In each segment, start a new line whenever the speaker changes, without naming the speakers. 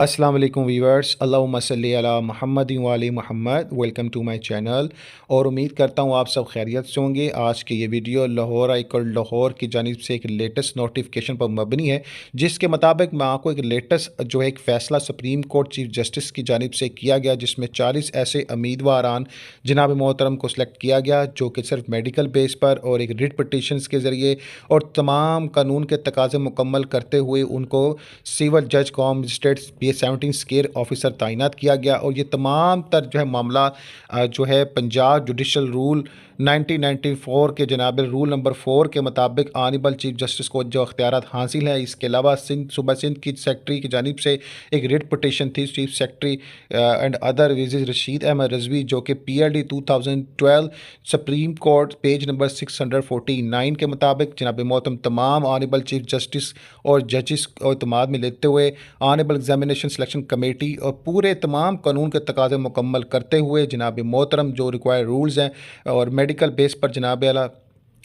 السلام علیکم ویورز، اللہم صلی علی محمد و علی محمد۔ ویلکم ٹو مائی چینل، اور امید کرتا ہوں آپ سب خیریت سے ہوں گے۔ آج کی یہ video Lahore high court Lahore کی جانب سے ایک لیٹسٹ نوٹیفیکیشن پر مبنی ہے، جس کے مطابق میں آپ کو ایک لیٹسٹ ایک فیصلہ سپریم کورٹ چیف جسٹس کی جانب سے کیا گیا، جس میں 40 ایسے امیدواران جناب محترم کو سلیکٹ کیا گیا جو کہ صرف میڈیکل بیس پر اور ایک ریٹ پٹیشنز کے ذریعے اور تمام قانون کے تقاضے مکمل کرتے ہوئے ان کو سول جج قوم مجسٹریٹ 17 اسکیئر آفیسر تعینات کیا گیا۔ اور یہ تمام تر معاملہ پنجاب جوڈیشل رول 1994 کے جناب رول نمبر 4 کے مطابق آنریبل چیف جسٹس کو جو اختیارات حاصل ہیں۔ اس کے علاوہ صوبہ سندھ کی سیکرٹری کی جانب سے ایک ریٹ پٹیشن تھی، chief secretary and otherwise Rasheed Ahmed Rizvi, جو کہ PRD 2012 supreme court page number 649 کے مطابق جناب محترم تمام آنریبل چیف جسٹس اور ججز کو اعتماد میں لیتے ہوئے آنریبل ایگزامینیشن سلیکشن کمیٹی اور پورے تمام قانون کے تقاضے مکمل کرتے ہوئے جناب محترم جو ریکوائر رولز ہیں اور میڈیکل بیس پر جناب اعلیٰ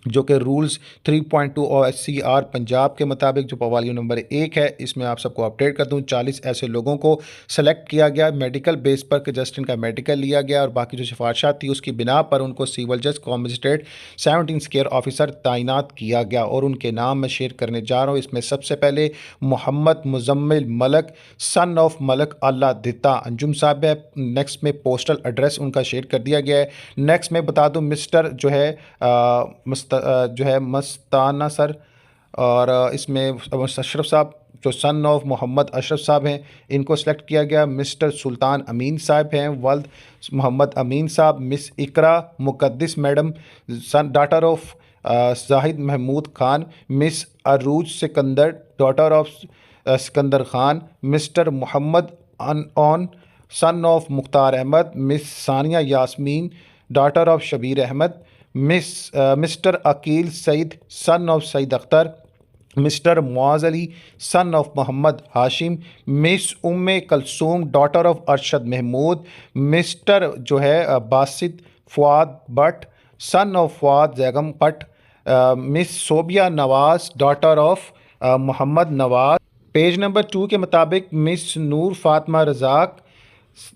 جو کہ رولز 3.2 OSCR پنجاب کے مطابق جو والیوم نمبر 1 ہے، اس میں آپ سب کو اپڈیٹ کر دوں 40 ایسے لوگوں کو سلیکٹ کیا گیا میڈیکل بیس پر کہ جسٹن کا میڈیکل لیا گیا، اور باقی جو سفارشات تھی اس کی بنا پر ان کو سول جج قوم مجسٹریٹ 17 اسکیئر آفیسر تعینات کیا گیا، اور ان کے نام میں شیئر کرنے جا رہا ہوں۔ اس میں سب سے پہلے محمد مزمل ملک سن آف ملک اللہ دتا انجم صاحب ہے۔ نیکسٹ میں پوسٹل ایڈریس ان کا شیئر کر دیا گیا ہے۔ نیکسٹ میں بتا دوں مسٹر مستانہ سر، اور اس میں اشرف صاحب جو سن آف محمد اشرف صاحب ہیں ان کو سلیکٹ کیا گیا۔ مسٹر سلطان امین صاحب ہیں، ولد محمد امین صاحب۔ Miss Iqra Muqaddas madam daughter of Zahid Mahmood Khan. Miss Urooj Sikandar daughter of Sikandar Khan. Mister Muhammad ان son of Mukhtar Ahmed. Miss Sania Yasmeen daughter of Shabbir Ahmed. Mister Aqeel Saeed son of Saeed Akhtar. Mister Muaz Ali son of Muhammad Hashim. Miss Kulsoom daughter of Arshad Mahmood. Mister Basit Fawad Butt son of Fawad Begum Butt. Miss Sobia Nawaz daughter of Muhammad Nawaz. Page number 2 کے مطابق miss Noor Fatima Razzaq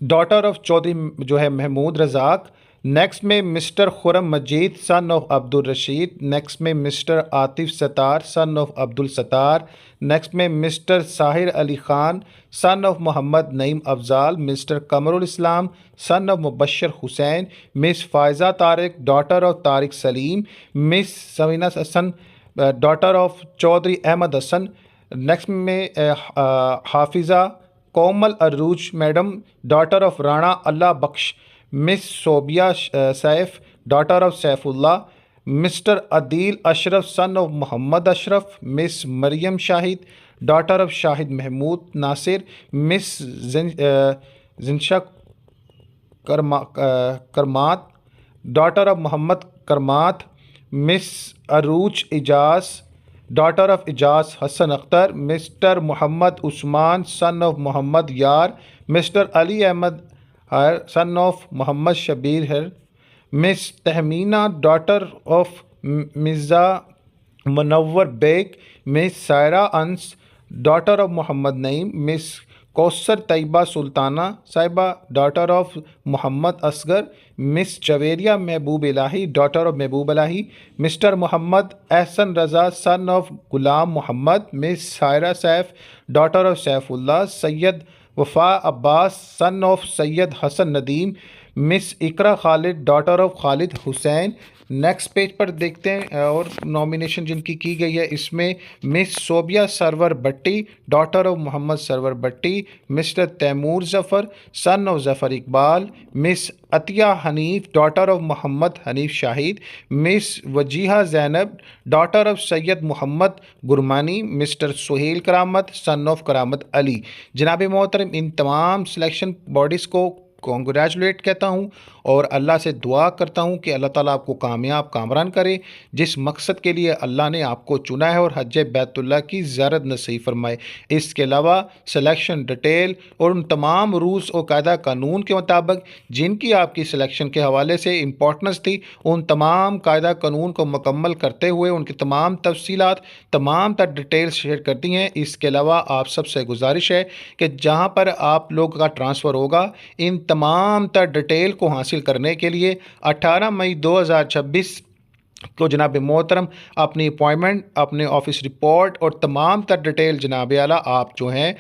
daughter of Chaudhry Mahmood Razzaq. Next میں mister Khurram Majeed son of Abdul Rasheed. Next میں mister Atif Sattar son of Abdul Sattar. Next میں mister Sahir Ali Khan son of Muhammad Naeem Afzal. Mister Qamar ul Islam son of Mubashir Hussain. Miss Faiza Tariq daughter of Tariq Saleem. Miss Sovina Hassan daughter of Chaudhry Ahmed Hassan. Next میں Hafiza Komal Urooj madam daughter of Rana Allah Bakhsh. Miss Sobia Saif daughter of Saif Ullah. Mister Adeel Ashraf son of Muhammad Ashraf. Miss Maryam Shahid daughter of Shahid Mahmood Nasir. Miss Zanisha Karamat daughter of Muhammad Karamat. Miss Urooj Ijaz daughter of Ijaz Hassan Akhtar. Mister Muhammad Usman son of Muhammad Yar. Mister Ali Ahmed son of Muhammad Shabbir ہے۔ Miss Tehmina daughter of Mirza Munawar Baig. Miss Saira Anas daughter of Muhammad Naeem. مس کوثر طیبہ سلطانہ صاحبہ daughter of Muhammad Asghar. مس جویریہ محبوب الہی daughter of محبوب الہی۔ Mister Muhammad Ahsan Raza son of Ghulam Muhammad. Miss Saira Saif daughter of Saif Ullah. Syed Wafa Abbas son of Syed Hassan Nadeem. Miss Iqra Khalid daughter of Khalid Hussain. Next page پر دیکھتے ہیں اور نامینیشن جن کی گئی ہے، اس میں miss Sobia Sarwar Butti daughter of Muhammad Sarwar Butti. Mister Taimur Zafar son of Zafar Iqbal. Miss Atiya Hanif daughter of Muhammad Hanif Shahid. Miss Wajiha Zainab daughter of Syed Muhammad Gurmani. Mister Sohail Karamat son of کرامت علی۔ جناب محترم ان تمام سلیکشن باڈیز کو کانگریچولیٹ کہتا ہوں، اور اللہ سے دعا کرتا ہوں کہ اللہ تعالیٰ آپ کو کامیاب کامران کرے، جس مقصد کے لیے اللہ نے آپ کو چنا ہے، اور حج بیت اللہ کی زیارت نصیب فرمائے۔ اس کے علاوہ سلیکشن ڈیٹیل اور ان تمام رولز اور قاعدہ قانون کے مطابق جن کی آپ کی سلیکشن کے حوالے سے امپورٹنس تھی، ان تمام قاعدہ قانون کو مکمل کرتے ہوئے ان کی تمام تفصیلات، تمام تر ڈیٹیلز شیئر کرتی ہیں۔ اس کے علاوہ آپ سب سے گزارش ہے کہ جہاں پر آپ لوگ کا ٹرانسفر ہوگا، ان تمام تر ڈیٹیل کو حاصل کرنے کے لیے 18 مئی 2026 کو جناب محترم اپنی اپوائنٹمنٹ، اپنے آفس رپورٹ اور تمام تر ڈیٹیل جناب اعلیٰ آپ جو ہیں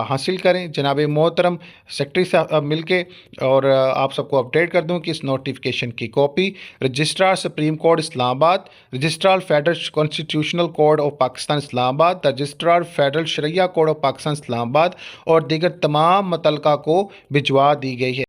حاصل کریں۔ جناب محترم سیکرٹری صاحب مل کے اور آپ سب کو اپڈیٹ کر دوں کہ اس نوٹیفیکیشن کی copy registrar supreme court Islamabad, registrar federal constitutional court of Pakistan Islamabad, registrar federal Shariah court of Pakistan Islamabad اور دیگر تمام متعلقہ کو بھجوا دی گئی ہے۔